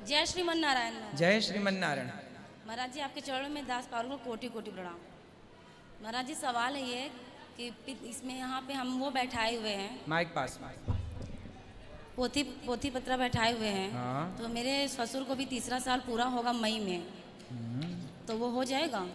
जय श्रीमन नारायण। जय श्रीमन नारायण। महाराज जी आपके चरणों में दास पारुल को कोटि कोटि प्रणाम। महाराज जी सवाल है ये कि इसमें यहाँ पे हम वो बैठाए हुए हैं, माइक पास। पोथी पोथी पत्रा बैठाए हुए हैं। हाँ। तो मेरे ससुर को भी तीसरा साल पूरा होगा मई में, तो वो हो जाएगा?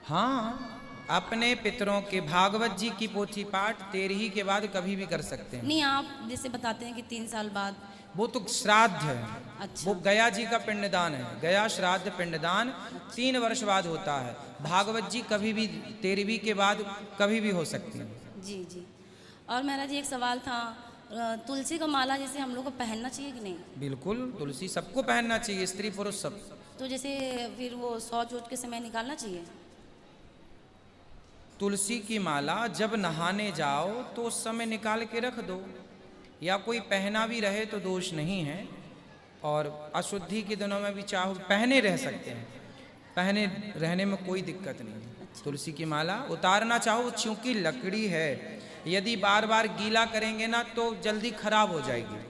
हाँ, अपने पितरों के भागवत जी की पोथी पाठ 13 के बाद कभी भी कर सकते हैं। नहीं, आप जैसे बताते हैं कि 3 साल बाद। वो तो श्राद्ध है। अच्छा। वो गया जी का पिंडदान है। गया श्राद्ध पिंडदान 3 वर्ष बाद होता है। भागवत जी कभी भी 13वीं के बाद कभी भी हो सकती है। जी जी। और महाराज जी एक सवाल था, तुलसी का माला जैसे हम लोग को पहनना चाहिए कि नहीं? बिल्कुल, तुलसी सबको पहनना चाहिए, स्त्री पुरुष सब। तो जैसे फिर वो शौच वोच के समय निकालना चाहिए? तुलसी की माला जब नहाने जाओ तो उस समय निकाल के रख दो, या कोई पहना भी रहे तो दोष नहीं है। और अशुद्धि के दिनों में भी चाहो पहने रह सकते हैं, पहने रहने में कोई दिक्कत नहीं है। तुलसी की माला उतारना चाहो, चूंकि लकड़ी है, यदि बार बार गीला करेंगे ना तो जल्दी खराब हो जाएगी।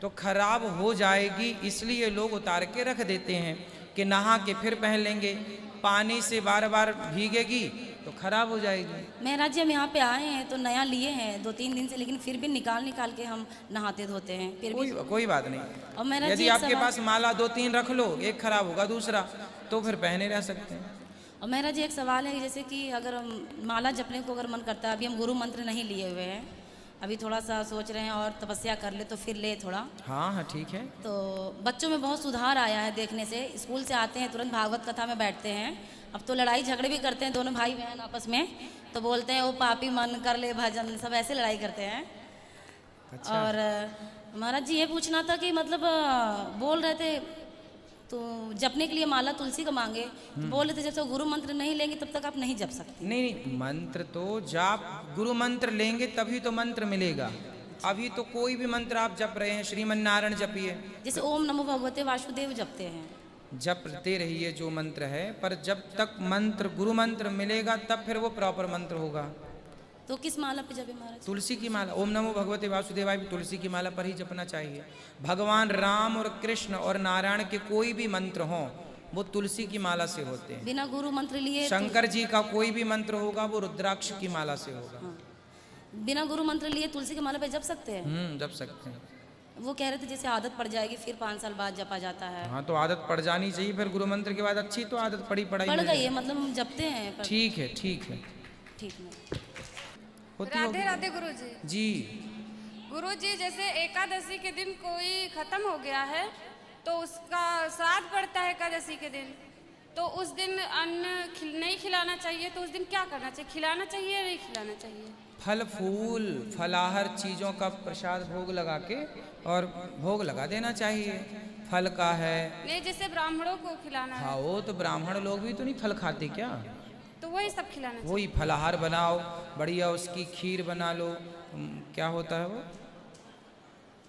तो खराब हो जाएगी इसलिए लोग उतार के रख देते हैं कि नहा के फिर पहन लेंगे। पानी से बार बार भीगेगी तो खराब हो जाएगी। महाराज जी हम यहाँ पे आए हैं तो नया लिए हैं 2-3 दिन से, लेकिन फिर भी निकाल के हम नहाते धोते हैं फिर भी। कोई बात नहीं। और महाराज यदि जी आपके पास माला 2-3 रख लो, एक खराब होगा दूसरा, तो फिर पहने रह सकते हैं। और महाराज जी एक सवाल है, जैसे कि अगर हम माला जपने को अगर मन करता है, अभी हम गुरु मंत्र नहीं लिए हुए हैं, अभी थोड़ा सा सोच रहे हैं और तपस्या कर ले तो फिर ले थोड़ा। हाँ हाँ ठीक है। तो बच्चों में बहुत सुधार आया है देखने से, स्कूल से आते हैं तुरंत भागवत कथा में बैठते हैं। अब तो लड़ाई झगड़े भी करते हैं दोनों भाई बहन आपस में, तो बोलते हैं वो पापी मन कर ले भजन, सब ऐसे लड़ाई करते हैं। अच्छा। और महाराज जी ये पूछना था कि मतलब बोल रहे थे तो जपने के लिए माला तुलसी का मांगे, तो बोल रहे थे जब तक गुरु मंत्र नहीं लेंगे तब तक आप नहीं जप सकते। नहीं, मंत्र तो जाप गुरु मंत्र लेंगे तभी तो मंत्र मिलेगा। अभी तो कोई भी मंत्र आप जप रहे हैं, श्रीमन नारायण जपिए, जैसे ओम नमो भगवते वासुदेव जपते हैं, जपते रहिए जो मंत्र है। पर जब तक मंत्र गुरु मंत्र मिलेगा तब फिर वो प्रॉपर मंत्र होगा। तो किस माला पे जपे महाराज? तुलसी की माला। ओम नमो भगवते वासुदेवाय भी तुलसी की माला पर ही जपना चाहिए। भगवान राम और कृष्ण और नारायण के कोई भी मंत्र हों वो तुलसी की माला से होते हैं। बिना गुरु मंत्र लिए शंकर जी का कोई भी मंत्र होगा वो रुद्राक्ष की माला से होगा। हाँ। बिना गुरु मंत्र लिए तुलसी की माला पे जप सकते हैं? जप सकते हैं। वो कह रहे थे जैसे आदत पड़ जाएगी फिर 5 साल बाद जपा जाता है। हाँ, तो आदत पड़ जानी चाहिए, फिर गुरु मंत्र के बाद अच्छी तो आदत पड़ गई है, मतलब हम जपते हैं पर। ठीक है ठीक है ठीक है। राधे राधे गुरु जी। जी। गुरु जी जैसे एकादशी के दिन कोई खत्म हो गया है तो उसका श्राद्ध पड़ता है एकादशी के दिन, तो उस दिन अन्न नहीं खिलाना चाहिए, तो उस दिन क्या करना चाहिए? खिलाना चाहिए या नहीं खिलाना चाहिए? फल फूल फलाहार चीज़ों का प्रसाद भोग लगा के और भोग लगा देना चाहिए। फल का है नहीं, जैसे ब्राह्मणों को खिलाना है। हाँ, वो तो ब्राह्मण लोग भी तो नहीं फल खाते क्या? तो वही सब खिलाना चाहिए। वही फलाहार बनाओ बढ़िया, उसकी खीर बना लो। क्या होता है वो,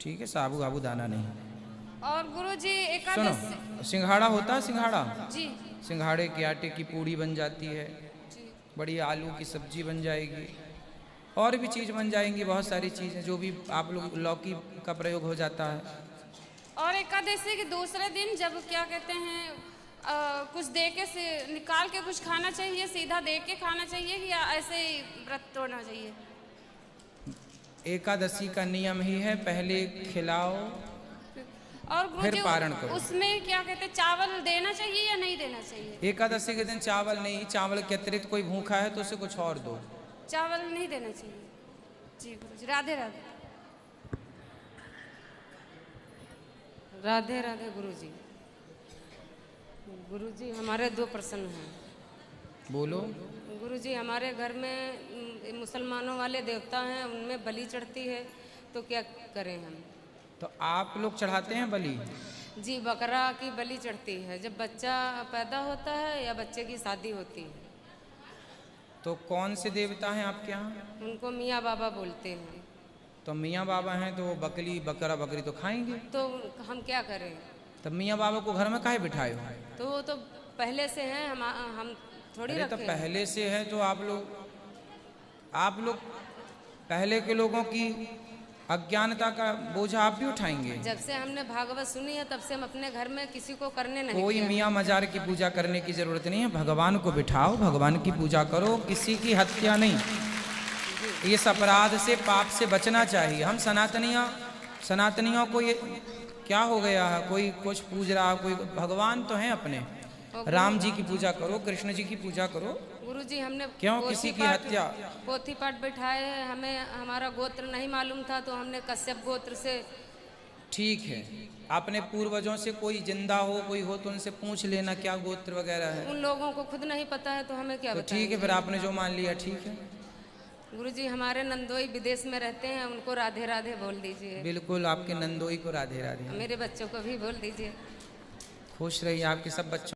ठीक है, साबू गाबू दाना नहीं। और गुरु जी सुनो, एकादशी सिंघाड़ा होता है, सिंघाड़ा, जी सिंघाड़े के आटे की पूड़ी बन जाती है, जी। बढ़िया आलू की सब्जी बन जाएगी, और भी चीज़ बन जाएंगी, बहुत सारी चीज़ें जो भी आप लोग, लौकी का प्रयोग हो जाता है। और एकादशी के दूसरे दिन जब क्या कहते हैं कुछ दे के से निकाल के कुछ खाना चाहिए, सीधा दे के खाना चाहिए या ऐसे ही व्रत तोड़ना चाहिए? एकादशी का नियम ही है, पहले खिलाओ और गुरु फिर जी पारण करो। उसमें क्या कहते हैं चावल देना चाहिए या नहीं देना चाहिए? एकादशी के दिन चावल नहीं, चावल के अतिरिक्त कोई भूखा है तो उसे कुछ और दो। चावल नहीं देना चाहिए। जी गुरु जी, राधे राधे। राधे राधे गुरु जी। गुरु जी हमारे 2 प्रश्न हैं। बोलो। गुरु जी हमारे घर में मुसलमानों वाले देवता हैं, उनमें बलि चढ़ती है, तो क्या करें हम? तो आप लोग चढ़ाते हैं बलि? जी, बकरा की बलि चढ़ती है जब बच्चा पैदा होता है या बच्चे की शादी होती है। तो कौन से देवता हैं आपके यहाँ? उनको मियाँ बाबा बोलते हैं। तो मियाँ बाबा हैं तो वो बकरी बकरा बकरी तो खाएंगे। तो हम क्या करें? तब मियाँ बाबा को घर में काहे बिठाए हो? तो वो तो पहले से हैं, हम थोड़ी अरे तो रखे हैं। पहले से है तो आप लोग पहले के लोगों की अज्ञानता का बोझा आप भी उठाएंगे। जब से हमने भागवत सुनी है तब से हम अपने घर में किसी को करने नहीं कोई दिया। मियाँ मजार की पूजा करने की जरूरत नहीं है, भगवान को बिठाओ, भगवान की पूजा करो, किसी की हत्या नहीं। इस अपराध से, पाप से बचना चाहिए। हम सनातनियों को ये क्या हो गया है, कोई कुछ पूज रहा, कोई भगवान तो हैं अपने, राम जी की पूजा करो, कृष्ण जी की पूजा करो। गुरुजी हमने क्यों किसी की हत्या? पोथी पाठ बैठाए हैं, हमें हमारा गोत्र नहीं मालूम था तो हमने कश्यप गोत्र से। ठीक है, अपने पूर्वजों से कोई जिंदा हो, कोई हो तो उनसे पूछ लेना क्या गोत्र वगैरह है। उन लोगों को खुद नहीं पता है तो हमें क्या तो बताएं। ठीक है, फिर आपने जो मान लिया ठीक है। गुरुजी हमारे नंदोई विदेश में रहते हैं, उनको राधे राधे बोल दीजिए। बिल्कुल, आपके नंदोई को राधे राधे। मेरे बच्चों को भी बोल दीजिए। खुश रहिए, आपके सब बच्चों